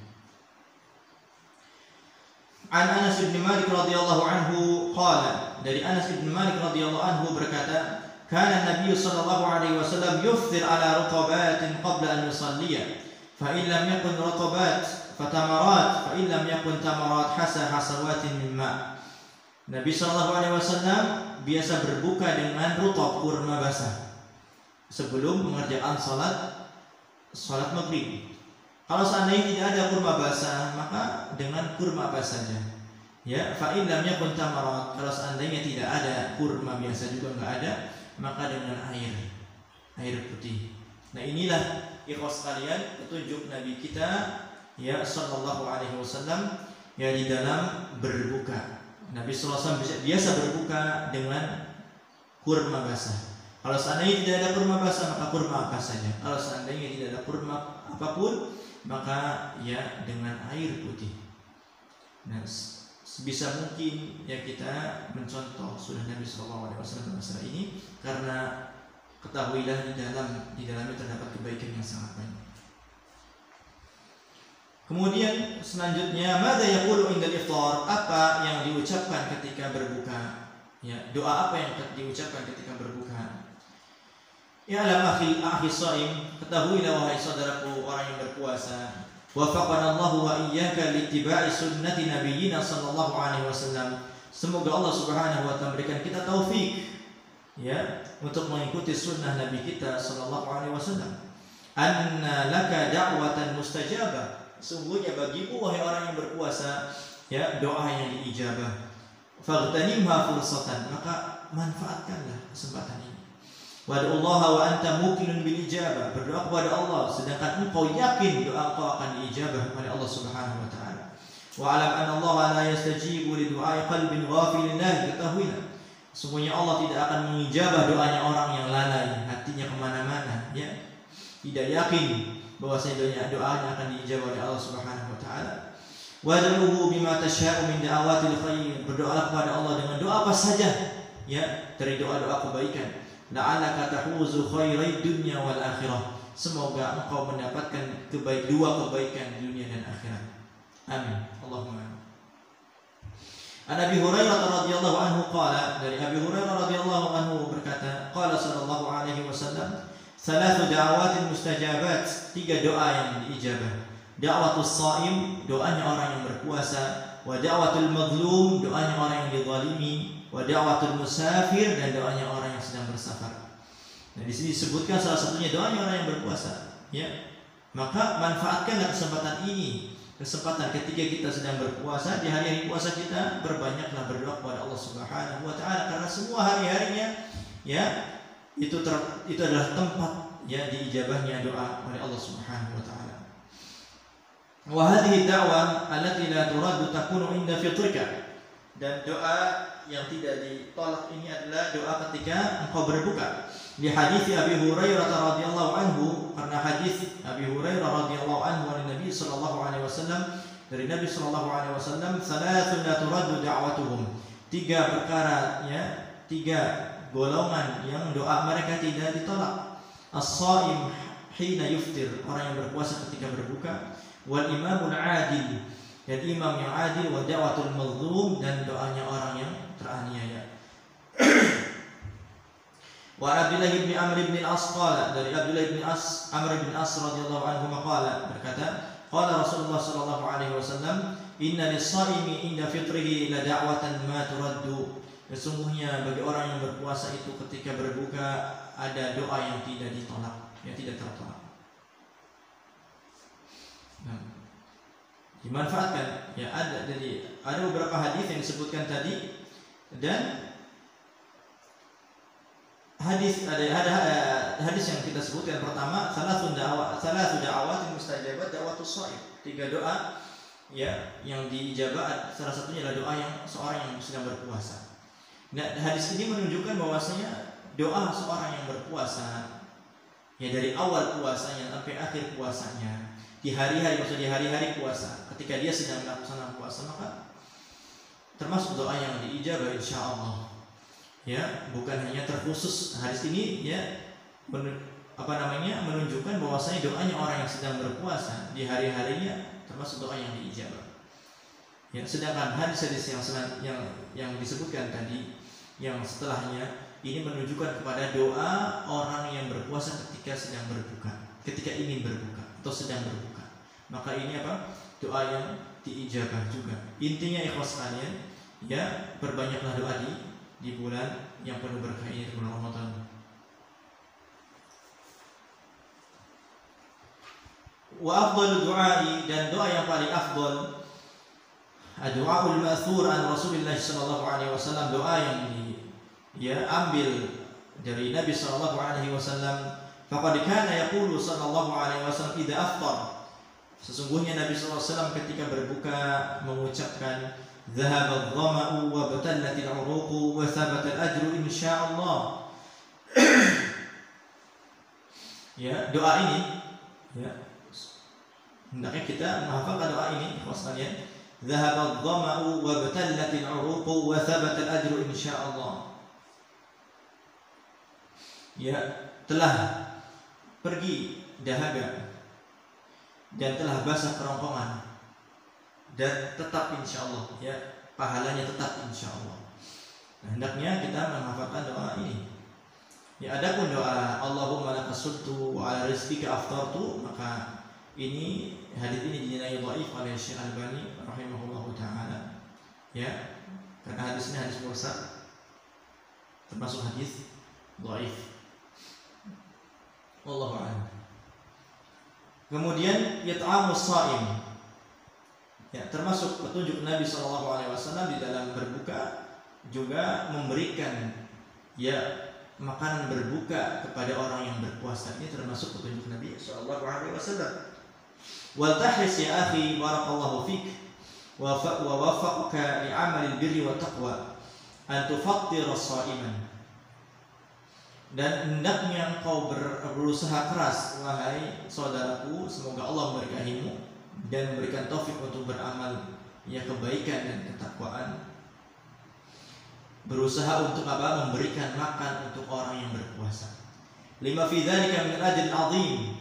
An Anas bin Malik radhiyallahu anhu qala, dari Anas bin Malik radhiyallahu anhu berkata, kana Nabi sallallahu alaihi wasallam yufthir ala rutabatin qabla an yusalliya, fa in lam yakun rutabat fatamarat, fa in lam yakun tamarat hasawatin min ma. Nabi sallallahu alaihi wasallam biasa berbuka dengan rutab, kurma basah, sebelum mengerjakan salat maghrib. Kalau seandainya tidak ada kurma basah, maka dengan kurma apa saja. Ya, fa in lam yakun tamarat, kalau seandainya tidak ada kurma biasa juga enggak ada, maka dengan air putih. Nah, inilah ikhwas sekalian petunjuk Nabi kita ya sallallahu alaihi wasallam ya di dalam berbuka. Nabi sallallahu alaihi wasallam biasa berbuka dengan kurma basah. Kalau seandainya tidak ada kurma basah, maka kurma apa saja. Kalau seandainya tidak ada kurma apapun, maka ya dengan air putih. Nah, sebisa mungkin ya kita mencontoh sunnah Nabi sallallahu alaihi wasallam dalam masalah ini, karena ketahuilah di dalamnya terdapat kebaikan yang sangat banyak. Kemudian selanjutnya, madza yaqulu indal iftar, apa yang diucapkan ketika berbuka? Ya, doa apa yang diucapkan ketika berbuka? Ya alam akhi shaim, ketahuilah wahai saudaraku orang yang berpuasa, wafaqana Allah wa iyyaka littiba'i sunnati nabiyyina sallallahu alaihi wasallam. Semoga Allah Subhanahu wa taala berikan kita taufik ya untuk mengikuti sunnah Nabi kita sallallahu alaihi wasallam. Anna laka da'watan mustajabah, sungguhnya bagimu wahai orang yang berpuasa ya doa yang diijabah. Faghtanimha fursatan, maka manfaatkanlah kesempatan ini. Wad'ullaha wa anta muqinun bil ijabah, berdoa kepada Allah sedangkan engkau yakin doa engkau akan diijabah oleh Allah Subhanahu wa taala. Wa alam anna Allah la yastajibu li du'ai qalbin ghafilin, ketahuilah sesungguhnya Allah tidak akan mengijabah doanya orang yang lalai, hatinya kemana-mana ya, tidak yakin bahwasanya doanya akan diijabah oleh Allah Subhanahu wa taala. Wad'uhu bima tasya'u min da'awatil khair, berdoa kepada Allah dengan doa apa saja ya dari doa-doa kebaikan. La'allaka tahuzu khairid dunya wal akhirah, semoga engkau mendapatkan dua kebaikan dunia dan akhirat. Amin. Allahumma. An Abi Hurairah radhiyallahu anhu qala, dari Abi Hurairah radhiyallahu anhu berkata, qala sallallahu alaihi wasallam, thalathu da'awatin mustajabat, 3 doa yang diijabah. Da'watus shaim, doanya orang yang berpuasa, wa da'watul mazlum, doanya orang yang dizalimi, wa da'watul musafir, dan doanya orang yang sedang bersafar. Nah, di sini disebutkan salah satunya doanya orang yang berpuasa, ya. Maka manfaatkanlah kesempatan ini, kesempatan ketika kita sedang berpuasa, di hari-hari puasa kita berbanyaklah berdoa kepada Allah Subhanahu wa taala, karena semua hari-harinya ya itu adalah tempat ya diijabahnya doa oleh Allah Subhanahu wa taala. Wa hadhihi da'wah allati la turaddu takunu inda fitrika, dan doa yang tidak ditolak ini adalah doa ketika engkau berbuka. Di hadis Abi Hurairah radhiyallahu anhu, karena hadis Abi Hurairah radhiyallahu anhu dari Nabi sallallahu alaihi wasallam, dari Nabi sallallahu alaihi wasallam, salatun la turaddu da'watuhum, 3 perkara ya, 3 golongan yang doa mereka tidak ditolak. As-shaim hina yuftir, orang yang berpuasa ketika berbuka, wal imamul adil, dan imam yang adil, wa da'watul mazlum, dan doanya orang yang teraniaya. Wa Abdullah bin Amr bin As qala, dari Abdullah bin Amr bin As radhiyallahu anhu maqala, berkata, qala Rasulullah sallallahu alaihi wasallam, inna lis-shaimi inda fitrihi la da'watan ma turaddu, sesungguhnya bagi orang yang berpuasa itu ketika berbuka ada doa yang tidak ditolak, yang tidak tertolak. Nah, dimanfaatkan ya, ada beberapa hadis yang disebutkan tadi, dan hadis ada hadis yang kita sebutkan pertama, salatu da'awatin mustajabat da'watus shaim. 3 doa ya yang diijabah, salah satunya adalah doa yang seorang yang sedang berpuasa. Nah, hadis ini menunjukkan bahwasanya doa seorang yang berpuasa ya dari awal puasanya sampai akhir puasanya, di hari-hari puasa, ketika dia sedang melaksanakan puasa, maka termasuk doa yang diijabah insyaallah. Ya, bukan hanya terkhusus hadis ini ya menunjukkan bahwasanya doanya orang yang sedang berpuasa di hari-harinya termasuk doa yang diijabah. Ya, sedangkan hadis-hadis yang disebutkan tadi yang setelahnya ini menunjukkan kepada doa orang yang berpuasa ketika sedang berbuka, ketika ingin berbuka atau sedang berbuka. Maka ini doa yang diijabah juga. Intinya ikhwas sekalian, ya perbanyaklah doa di bulan yang penuh berkah ini, di bulan Ramadan. Wa afdalu du'ai, dan doa yang paling afdal, ad-du'aul ma'thur an Rasulullah sallallahu alaihi wasallam, doa yang ambil dari Nabi sallallahu alaihi wasallam. Faqad kana yaqulu sallallahu alaihi wasallam idza afṭar, sesungguhnya Nabi sallallahu alaihi wasallam ketika berbuka mengucapkan dhahaba adh-dhama'u wa batallatil 'uruqu wa thabata al-ajru insyaallah. Ya, doa ini ya hendaknya kita menghafalkan doa ini ikhwas sekalian. Dhahaba adh-dhama'u wa batallatil 'uruqu wa thabata al-ajru insyaallah. Ya, telah pergi dahaga dan telah basah kerongkongan dan tetap insyaallah, ya pahalanya tetap insyaallah. Nah, hendaknya kita menghafalkan doa ini. Ya, adapun doa Allahumma lakas sumtu wa ala rizqika aftartu, maka ini hadis ini dinilai dhaif oleh Syekh Albani rahimahullahu taala. Ya, karena hadisnya hadis mursal, termasuk hadis dhaif. Wallahu a'lam. Kemudian yat'amus shaim, ya termasuk petunjuk Nabi SAW di dalam berbuka juga memberikan ya makanan berbuka kepada orang yang berpuasa. Ini termasuk petunjuk Nabi SAW. Wal tahris ya akhi barakallahu fik wa waffaqaka li amalil birri wa taqwa an tufattira sha'iman. Dan hendaknya engkau berusaha keras wahai saudaraku, semoga Allah memberkahimu dan memberikan taufik untuk beramal ya kebaikan dan ketakwaan. Berusaha untuk memberikan makan untuk orang yang berpuasa. Lima fi dzalika min ajrin 'azim,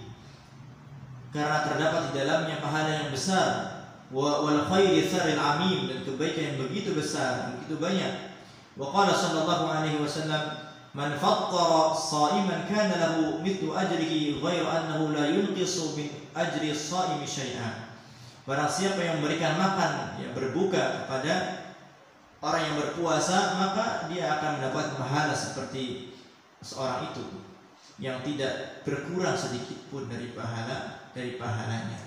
karena terdapat di dalamnya pahala yang besar, wal khairi tsaril 'amim, dan kebaikan yang begitu besar, begitu banyak. Wa qala sallallahu alaihi wasallam, man fattara sha'iman kana lahu mithlu ajrihi ghairu annahu la yunqisu min ajri as-sha'imi syai'an. Barang siapa yang memberikan makan, ya berbuka kepada orang yang berpuasa, maka dia akan mendapat pahala seperti seorang itu yang tidak berkurang sedikit pun dari pahalanya.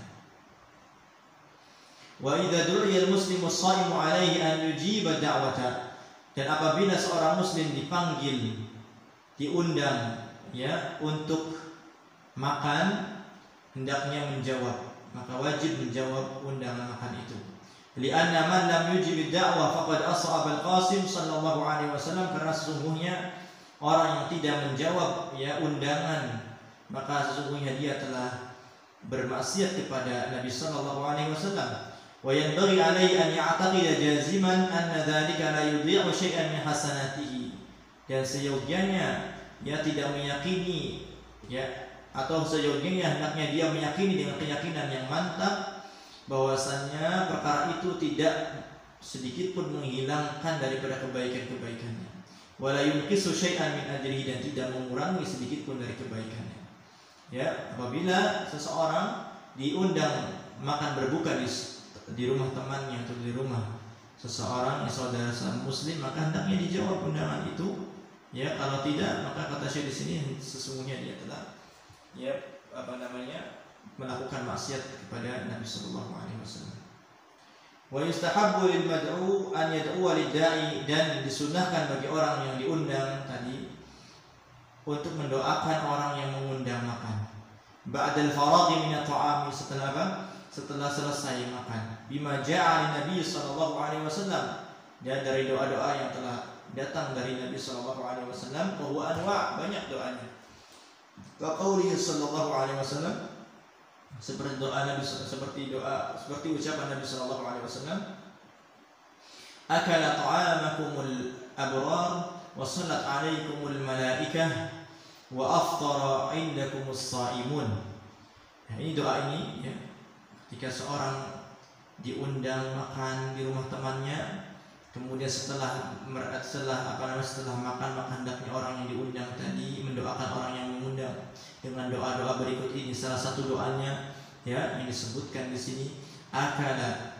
Wa idza du'iya al-muslimu as-sha'imu 'alaihi an yujiba da'wata, dan apabila seorang muslim dipanggil, diundang ya untuk makan, hendaknya menjawab, maka wajib menjawab undangan makan itu. Lianna man lam yujib ad-da'wah faqad as'aba al-Qasim sallallahu alaihi wasallam, karena sesungguhnya orang yang tidak menjawab ya undangan, maka sesungguhnya dia telah bermaksiat kepada Nabi sallallahu alaihi wasallam. Wa yanbaghi alaihi an ya'taqida jaziman anna dzalika la yudhi'u syai'an min hasanatihi, dan seyogianya ya tidak meyakini ya, atau seyogianya hendaknya dia meyakini dengan keyakinan yang mantap bahwasannya perkara itu tidak sedikit pun menghilangkan daripada kebaikan-kebaikannya. Wala yunqisu syai'an min ajrihi, dan tidak mengurangi sedikit pun dari kebaikannya. Ya, apabila seseorang diundang makan berbuka di rumah temannya atau di rumah seseorang saudara muslim, maka hendaknya dijawab undangan itu. Ya, kalau tidak, maka kata Syekh di sini sesungguhnya dia telah ya melakukan maksiat kepada Nabi sallallahu alaihi wasallam. Wa yustahabbu lil mad'u an yad'uwa lid-da'i, dan disunahkan bagi orang yang diundang tadi untuk mendoakan orang yang mengundang makan. Ba'dal faraghi min at-ta'ami, setelah apa? Setelah selesai makan. Bima ja'a Nabi sallallahu alaihi wasallam, dan dari doa-doa yang telah datang dari Nabi sallallahu alaihi wasallam, bahwa anwa' banyak doanya. Wa qawlihi sallallahu alaihi wasallam, seperti doa Nabi, seperti ucapan Nabi sallallahu alaihi wasallam, akala ta'amakumul abrar wa sallat alaikumul malaikah wa aftara indakumus shaimun. Nah, ini doa ini ya, ketika seorang diundang makan di rumah temannya, kemudian setelah makan, maka hendaknya orang yang diundang tadi mendoakan orang yang mengundang dengan doa-doa berikut ini. Salah satu doanya ya yang disebutkan di sini, akala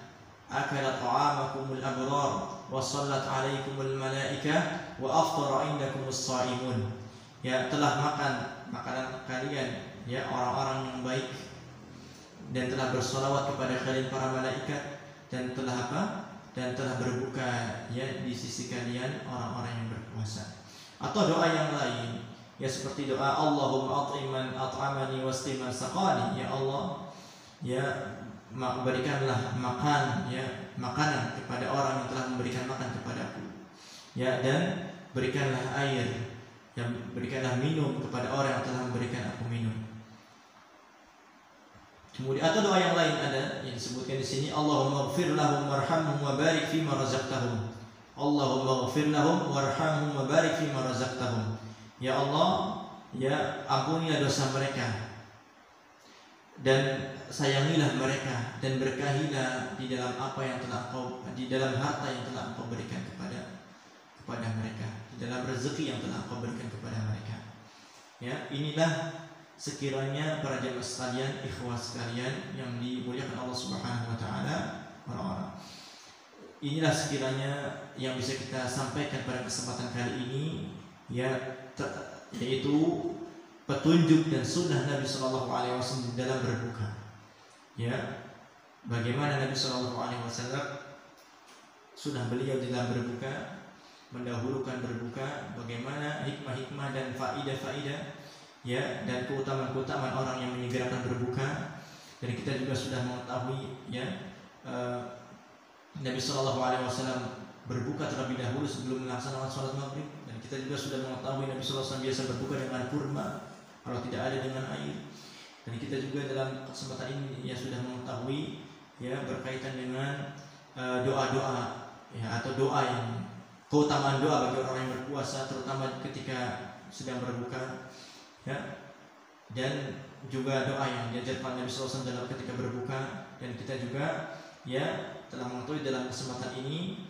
ta'amakumul abrar wa sallat alaikumul malaikah wa aftara indakumus shaimun. Ya, telah makan makanan kalian ya orang-orang yang baik, dan telah bersolawat kepada kalian para malaikat, dan telah apa? Dan telah berbuka ya di sisi kalian orang-orang yang berpuasa. Atau doa yang lain ya, seperti doa Allahumma at'iman at'amani wasqiman saqani. Ya Allah, ya berikanlah makan ya makanan kepada orang yang telah memberikan makan kepadaku, ya, dan berikanlah air, yang berikanlah minum kepada orang yang telah memberikan aku minum. Kemudian atau doa yang lain ada yang disebutkan di sini, Allahumma ighfir lahum warhamhum wa barik fima razaqtahum. Allahumma ighfir lahum warhamhum wa barik fima razaqtahum. Ya Allah, ya ampunilah dosa mereka dan sayangilah mereka, dan berkahilah di dalam apa yang telah di dalam harta yang telah Engkau berikan kepada mereka, di dalam rezeki yang telah Engkau berikan kepada mereka. Ya, inilah sekiranya para jemaah sekalian, ikhwah sekalian yang dimuliakan Allah Subhanahu wa taala, orang-orang. Inilah sekiranya yang bisa kita sampaikan pada kesempatan kali ini ya, yaitu petunjuk dan sunnah Nabi sallallahu alaihi wasallam dalam berbuka. Ya, bagaimana Nabi sallallahu alaihi wasallam sunnah beliau dalam berbuka, mendahulukan berbuka, bagaimana hikmah-hikmah dan faidah-faidah ya, dan keutamaan-keutamaan orang yang menyegerakan berbuka. Dan kita juga sudah mengetahui ya, Nabi Shallallahu Alaihi Wasallam berbuka terlebih dahulu sebelum melaksanakan sholat maghrib. Dan kita juga sudah mengetahui Nabi Shallallahu Alaihi Wasallam biasa berbuka dengan kurma kalau tidak ada dengan air. Dan kita juga dalam kesempatan ini ya sudah mengetahui ya berkaitan dengan doa-doa ya, atau doa yang keutamaan doa bagi orang yang berpuasa, terutama ketika sedang berbuka ya, dan juga doa yang diajarkan Nabi SAW dalam ketika berbuka. Dan kita juga ya telah mengetahui dalam kesempatan ini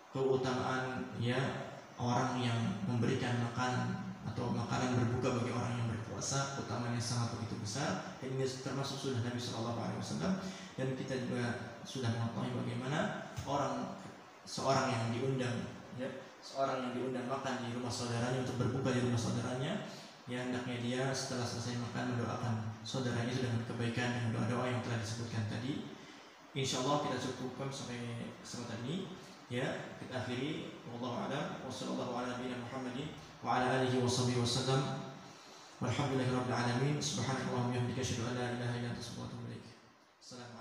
keutamaan ya orang yang memberikan makanan atau makanan berbuka bagi orang yang berpuasa, keutamaan yang sangat begitu besar. Dan ini termasuk sunnah Nabi SAW. Dan kita juga sudah mengetahui bagaimana seorang yang diundang makan di rumah saudaranya untuk berbuka di rumah saudaranya, ya hendaknya dia setelah selesai makan mendoakan saudaranya itu dengan kebaikan, dengan doa-doa yang telah disebutkan tadi. Insyaallah kita cukupkan sampai kesempatan ini ya, kita akhiri. Wallahu a'lam wa sallallahu ala nabiyina Muhammadin wa ala alihi washabihi wasallam. Walhamdulillahirabbil alamin. Subhanakallahumma wa bihamdika asyhadu an la ilaha illa anta astaghfiruka wa atubu ilaik. Assalamualaikum.